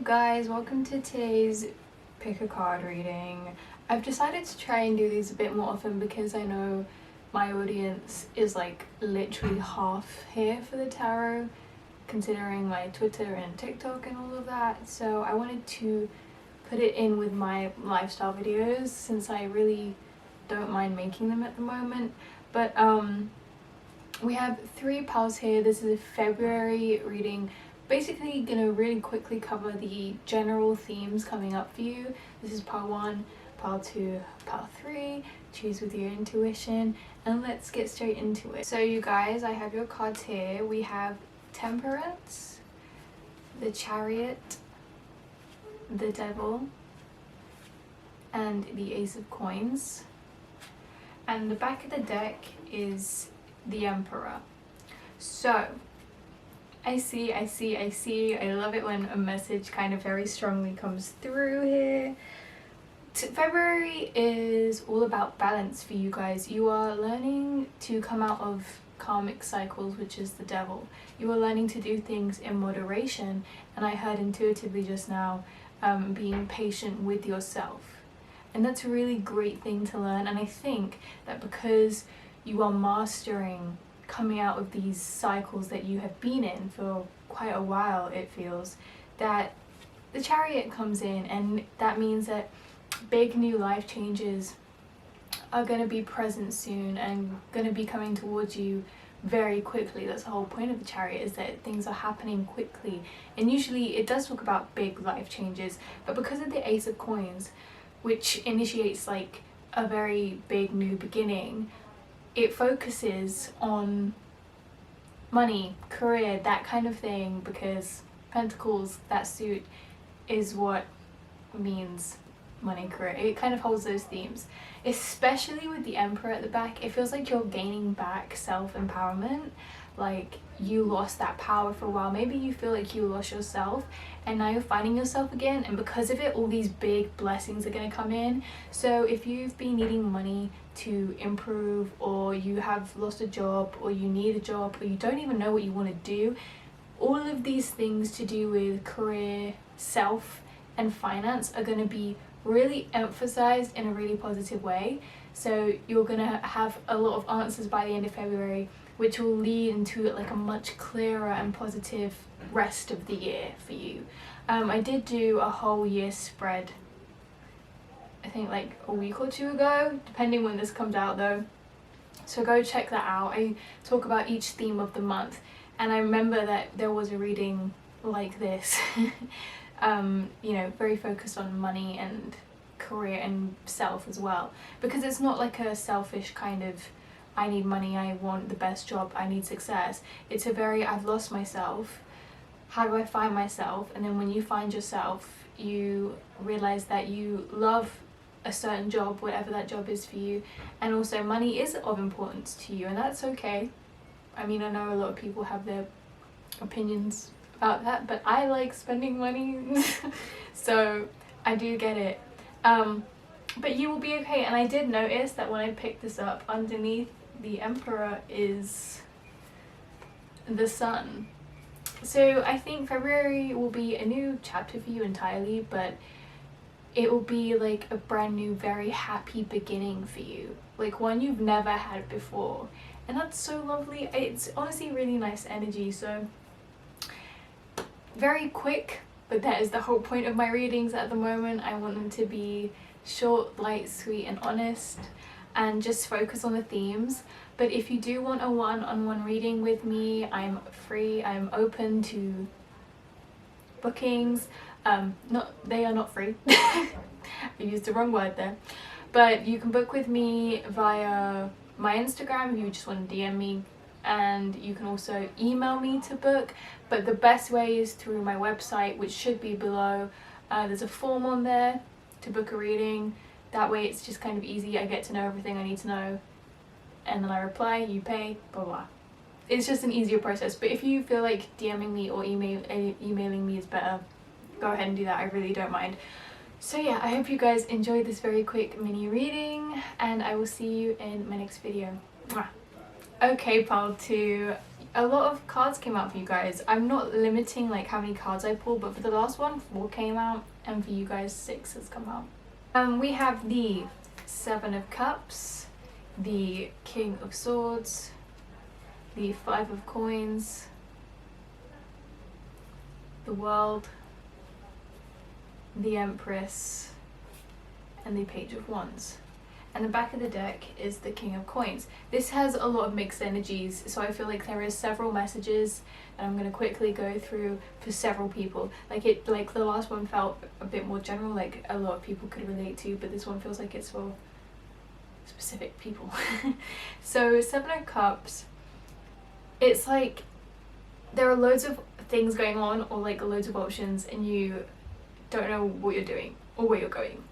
guys, welcome to today's pick a card reading. I've decided to try and do these a bit more often because I know my audience is like literally half here for the tarot, considering my Twitter and TikTok and all of that. So I wanted to put it in with my lifestyle videos since I really don't mind making them at the moment. But we have 3 piles here. This is a February reading. Basically gonna really quickly cover the general themes coming up for you. This is pile 1, pile 2, pile 3. Choose with your intuition and let's get straight into it. So you guys, I have your cards here. We have Temperance, the Chariot, the Devil, and the Ace of Coins. And the back of the deck is the Emperor. So I see. I love it when a message kind of very strongly comes through here. February is all about balance for you guys. You are learning to come out of karmic cycles, which is the devil. You are learning to do things in moderation, and I heard intuitively just now, being patient with yourself. And that's a really great thing to learn, and I think that because you are mastering coming out of these cycles that you have been in for quite a while, it feels, that the Chariot comes in, and that means that big new life changes are going to be present soon and going to be coming towards you very quickly. That's the whole point of the Chariot, is that things are happening quickly, and usually it does talk about big life changes, but because of the Ace of Coins, which initiates like a very big new beginning, it focuses on money, career, that kind of thing, because Pentacles, that suit, is what means money, career. It kind of holds those themes, especially with the Emperor at the back. It feels like you're gaining back self-empowerment, like you lost that power for a while. Maybe you feel like you lost yourself and now you're finding yourself again, and because of it all these big blessings are going to come in. So if you've been needing money to improve, or you have lost a job, or you need a job, or you don't even know what you want to do, all of these things to do with career, self and finance are going to be really emphasized in a really positive way. So you're gonna have a lot of answers by the end of February, which will lead into like a much clearer and positive rest of the year for you. I did do a whole year spread, I think like a week or 2 ago, depending when this comes out though, so go check that out. I talk about each theme of the month, and I remember that there was a reading like this you know, very focused on money and career and self as well, because it's not like a selfish kind of I need money, I want the best job, I need success. It's a very I've lost myself, how do I find myself? And then when you find yourself, you realize that you love a certain job, whatever that job is for you, and also money is of importance to you, and that's okay. I mean, I know a lot of people have their opinions about that, but I like spending money so I do get it. But you will be okay. And I did notice that when I picked this up, underneath the Emperor is the Sun. So I think February will be a new chapter for you entirely, but it will be like a brand new, very happy beginning for you, like one you've never had before, and that's so lovely. It's honestly really nice energy. So very quick, but that is the whole point of my readings at the moment. I want them to be short, light, sweet and honest, and just focus on the themes. But if you do want a one-on-one reading with me, I'm free. I'm open to bookings. They are not free. I used the wrong word there, but you can book with me via my Instagram if you just want to DM me, and you can also email me to book, but the best way is through my website, which should be below. There's a form on there to book a reading. That way it's just kind of easy. I get to know everything I need to know, and then I reply, you pay, blah blah. It's just an easier process. But if you feel like DMing me or emailing me is better, go ahead and do that. I really don't mind. So yeah, I hope you guys enjoyed this very quick mini reading, and I will see you in my next video. Mwah. Okay, pile 2, a lot of cards came out for you guys. I'm not limiting like how many cards I pulled, but for the last one 4 came out, and for you guys 6 has come out. We have the 7 of Cups, the King of Swords, the 5 of Coins, the World, the Empress, and the Page of Wands. And the back of the deck is the King of Coins. This has a lot of mixed energies, so I feel like there is several messages that I'm going to quickly go through for several people. Like the last one felt a bit more general, like a lot of people could relate to, but this one feels like it's for specific people. So 7 of Cups, it's like there are loads of things going on, or like loads of options, and you don't know what you're doing or where you're going.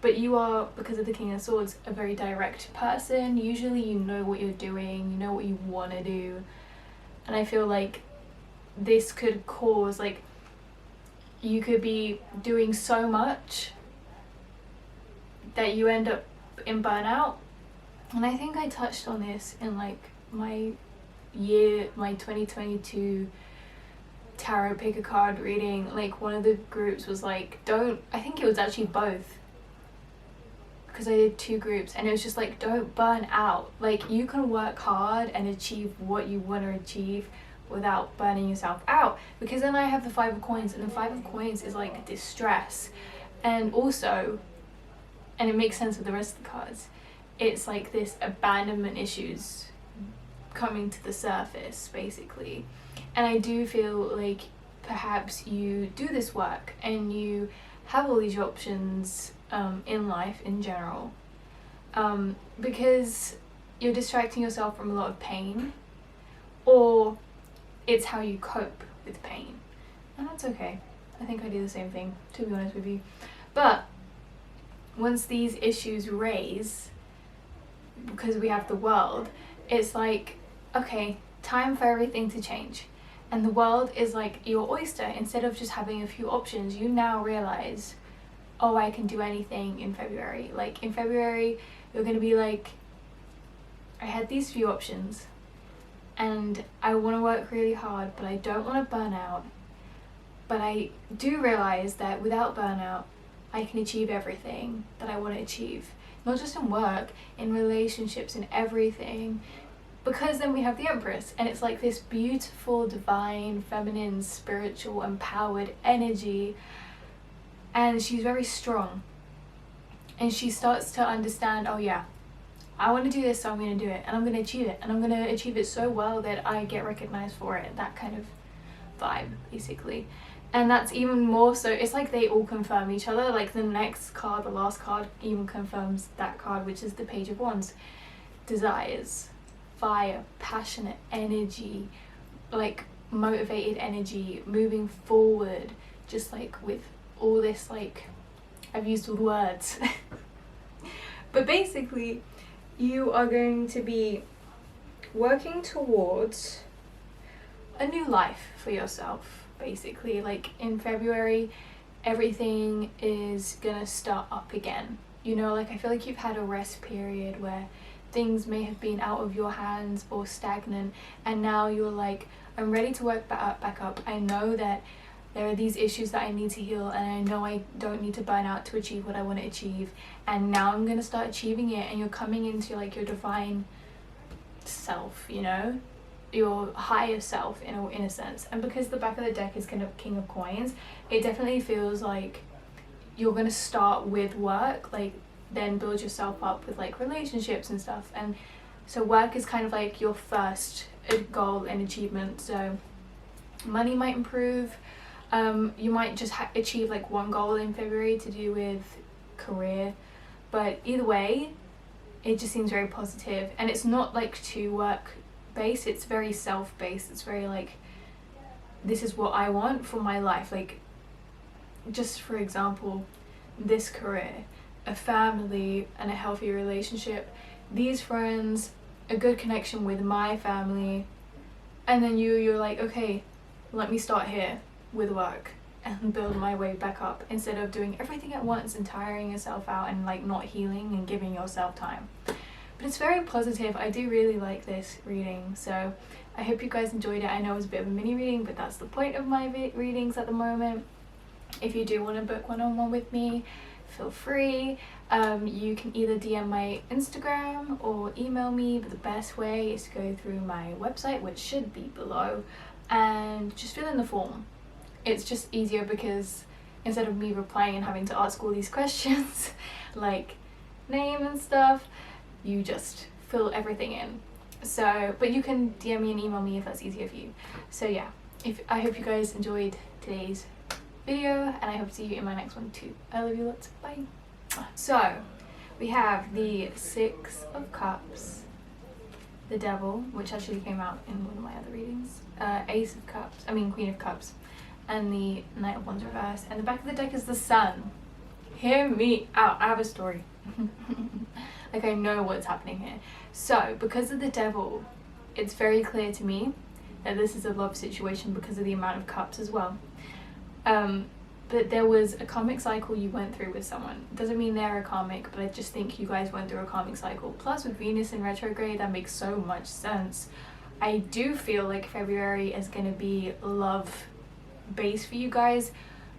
But you are, because of the King of Swords, a very direct person. Usually you know what you're doing, you know what you want to do. And I feel like this could cause, like, you could be doing so much that you end up in burnout. And I think I touched on this in like my 2022 tarot pick a card reading. Like one of the groups was like, I think it was actually both, because I did 2 groups, and it was just like, don't burn out. Like, you can work hard and achieve what you want to achieve without burning yourself out. Because then I have the 5 of Coins, and the 5 of Coins is like distress, and also, and it makes sense with the rest of the cards, it's like this abandonment issues coming to the surface basically. And I do feel like perhaps you do this work and you have all these options in life in general, because you're distracting yourself from a lot of pain, or it's how you cope with pain, and that's okay. I think I do the same thing, to be honest with you. But once these issues raise, because we have the World, it's like, okay, time for everything to change. And the World is like your oyster. Instead of just having a few options, you now realize, oh, I can do anything in February. Like in February, you're going to be like, I had these few options and I want to work really hard, but I don't want to burn out. But I do realize that without burnout, I can achieve everything that I want to achieve. Not just in work, in relationships, in everything. Because then we have the Empress, and it's like this beautiful, divine, feminine, spiritual, empowered energy. And she's very strong, and she starts to understand, oh yeah, I want to do this, so I'm going to do it, and I'm going to achieve it, and I'm going to achieve it so well that I get recognized for it. That kind of vibe basically. And that's even more so, it's like they all confirm each other. Like the next card, the last card, even confirms that card, which is the Page of Wands. Desires, fire, passionate energy, like motivated energy, moving forward, just like with all this, like, I've used all the words. But basically, you are going to be working towards a new life for yourself, basically. Like in February, everything is gonna start up again. You know, like I feel like you've had a rest period where things may have been out of your hands or stagnant, and now you're like, I'm ready to work back up. I know that there are these issues that I need to heal, and I know I don't need to burn out to achieve what I want to achieve, and now I'm gonna start achieving it. And you're coming into like your divine self, you know, your higher self in a sense. And because the back of the deck is kind of King of Coins, it definitely feels like you're gonna start with work, like then build yourself up with like relationships and stuff. And so work is kind of like your first goal and achievement. So money might improve. You might just achieve like one goal in February to do with career, but either way, it just seems very positive. And it's not like too work based, it's very self based. It's very like, this is what I want for my life. Like, just for example, this career, a family and a healthy relationship, these friends, a good connection with my family, and then you're like, okay, let me start here with work and build my way back up, instead of doing everything at once and tiring yourself out and like not healing and giving yourself time. But it's very positive. I do really like this reading, so I hope you guys enjoyed it. I know it was a bit of a mini reading, but that's the point of my readings at the moment. If you do want to book one-on-one with me, feel free. You can either DM my Instagram or email me, but the best way is to go through my website, which should be below, and just fill in the form. It's just easier because instead of me replying and having to ask all these questions like name and stuff, you just fill everything in. So, but you can DM me and email me if that's easier for you. So yeah, I hope you guys enjoyed today's video, and I hope to see you in my next one too. I love you lots. Bye. So we have the Six of Cups, the Devil, which actually came out in one of my other readings, Queen of Cups, and the Knight of Wands reversed. And the back of the deck is the Sun. Hear me out. I have a story. Like, I know what's happening here. So because of the Devil, it's very clear to me that this is a love situation because of the amount of cups as well. But there was a karmic cycle you went through with someone. Doesn't mean they're a karmic, but I just think you guys went through a karmic cycle. Plus with Venus in retrograde, that makes so much sense. I do feel like February is going to be love based for you guys.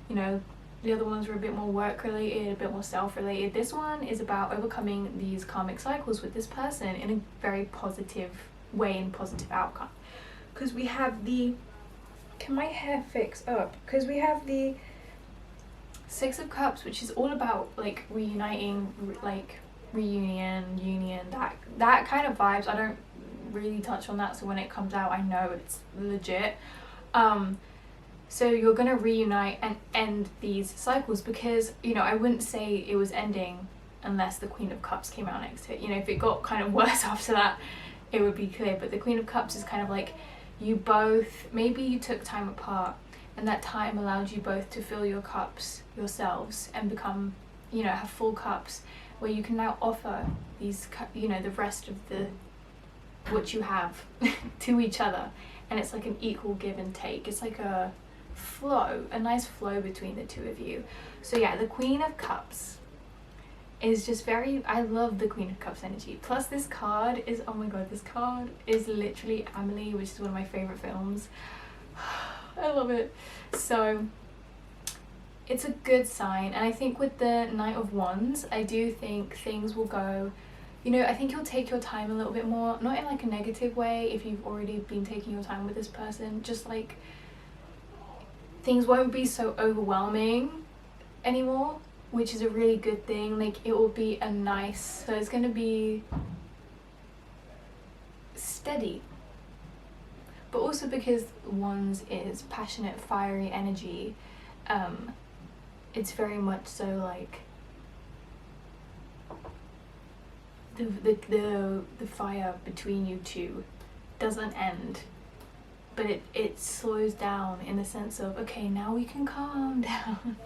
You know, the other ones were a bit more work related, a bit more self related. This one is about overcoming these karmic cycles with this person in a very positive way and positive outcome. Because we have the, can my hair fix up? Because we have the Six of Cups, which is all about like reuniting, like reunion, union, that kind of vibes. I don't really touch on that, so when it comes out I know it's legit. So you're gonna reunite and end these cycles, because, you know, I wouldn't say it was ending unless the Queen of Cups came out next to it. You know, if it got kind of worse after that, it would be clear. But the Queen of Cups is kind of like, you both, maybe you took time apart, and that time allowed you both to fill your cups yourselves and become, you know, have full cups where you can now offer these, you know, the rest of the what you have to each other, and it's like an equal give and take. It's like a flow, a nice flow between the two of you. So yeah, the Queen of Cups is just very, I love the Queen of Cups energy. Plus this card is, oh my god, this card is literally Amelie, which is one of my favorite films. I love it. So it's a good sign, and I think with the Knight of Wands, I do think things will go, you know, I think you'll take your time a little bit more, not in like a negative way if you've already been taking your time with this person, just like things won't be so overwhelming anymore, which is a really good thing. Like, it will be a nice, so it's going to be steady. But also because Wands is passionate, fiery energy, it's very much so like the fire between you two doesn't end, but it slows down in the sense of, okay, now we can calm down.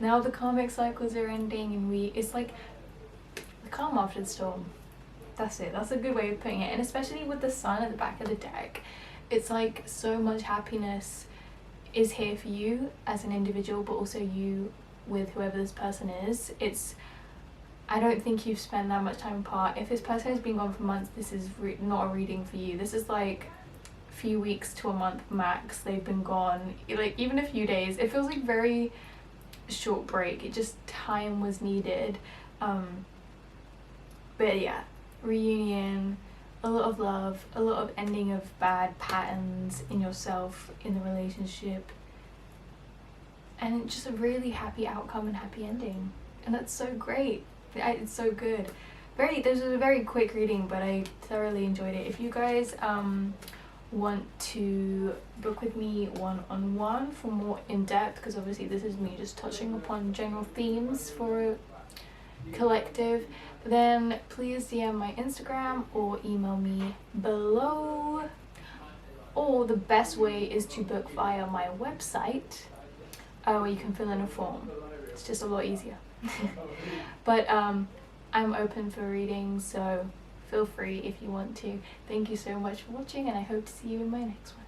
Now the karmic cycles are ending, and it's like the calm after the storm. That's it. That's a good way of putting it. And especially with the Sun at the back of the deck, it's like so much happiness is here for you as an individual, but also you with whoever this person is. I don't think you've spent that much time apart. If this person has been gone for months, this is not a reading for you. This is like a few weeks to a month max. They've been gone, like even a few days. It feels like very short break. It just, time was needed. But yeah, reunion, a lot of love, a lot of ending of bad patterns in yourself, in the relationship, and just a really happy outcome and happy ending. And that's so great. It's so good. This was a very quick reading, but I thoroughly enjoyed it. If you guys want to book with me one-on-one for more in-depth, because obviously this is me just touching upon general themes for a collective, then please DM my Instagram or email me below. Or the best way is to book via my website, where you can fill in a form. It's just a lot easier. But I'm open for readings, so feel free if you want to. Thank you so much for watching, and I hope to see you in my next one.